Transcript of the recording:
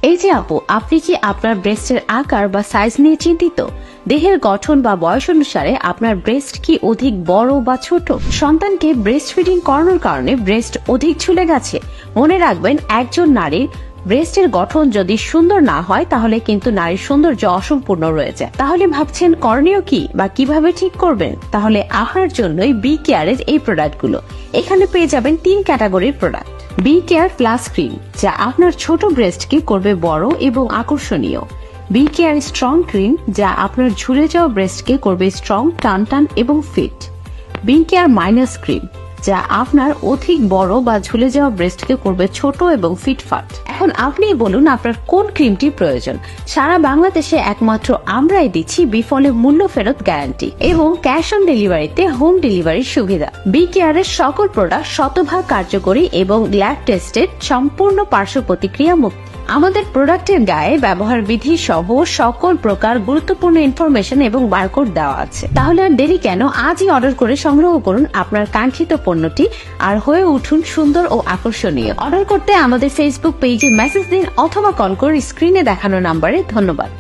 এই যে আপু, আপনি কি আপনার ব্রেস্টের আকার বা সাইজ নিয়ে চিন্তিত? দেহের গঠন বা বয়স অনুসারে আপনার ব্রেস্ট কি অধিক বড় বা ছোট? সন্তানকে ব্রেস্ট ফিডিং করানোর কারণে ব্রেস্ট অধিক ঝুলে গেছে? মনে রাখবেন, একজন নারীর ব্রেস্টের গঠন যদি সুন্দর না হয় তাহলে কিন্তু নারীর সৌন্দর্য অসম্পূর্ণ রয়ে যায়। তাহলে ভাবছেন করণীয় কি বা কিভাবে ঠিক করবেন? তাহলে আপনার জন্যই বি কেয়ারের এই প্রোডাক্টগুলো। এখানে পেয়ে যাবেন 3 ক্যাটাগরির product. B Care Plus cream, যা আপনার ছোট ব্রেস্টকে করবে বড় এবং আকর্ষণীয়। বি কেয়ার স্ট্রং ক্রিম, যা আপনার ঝুলে যাওয়া ব্রেস্টকে করবে স্ট্রং, টান এবং fit. B Care Minus cream, যা আপনার অধিক বড় বা ঝুলে যাওয়া ব্রেস্টকে করবে ছোট এবং ফিটফাট। এখন আপনি বলুন আপনার কোন ক্রিমটি প্রয়োজন। সারা বাংলাদেশে একমাত্র আমরাই দিচ্ছি বিফলে মূল্য ফেরত গ্যারান্টি এবং ক্যাশ অন ডেলিভারিতে হোম ডেলিভারির সুবিধা। বি কেয়ারের সকল প্রোডাক্ট শতভাগ কার্যকরী এবং ল্যাব টেস্টেড, সম্পূর্ণ পার্শ্ব প্রতিক্রিয়া মুক্ত। আমাদের প্রোডাক্টের গায়ে ব্যবহার বিধি সহ সকল প্রকার গুরুত্বপূর্ণ ইনফরমেশন এবং বারকোড দেওয়া আছে। তাহলে আর দেরি কেন, আজই অর্ডার করে সংগ্রহ করুন আপনার কাঙ্ক্ষিত পণ্যটি আর হয়ে উঠুন সুন্দর ও আকর্ষণীয়। অর্ডার করতে আমাদের ফেসবুক পেজে মেসেজ দিন অথবা কল করে স্ক্রিনে দেখানো নাম্বারে। ধন্যবাদ।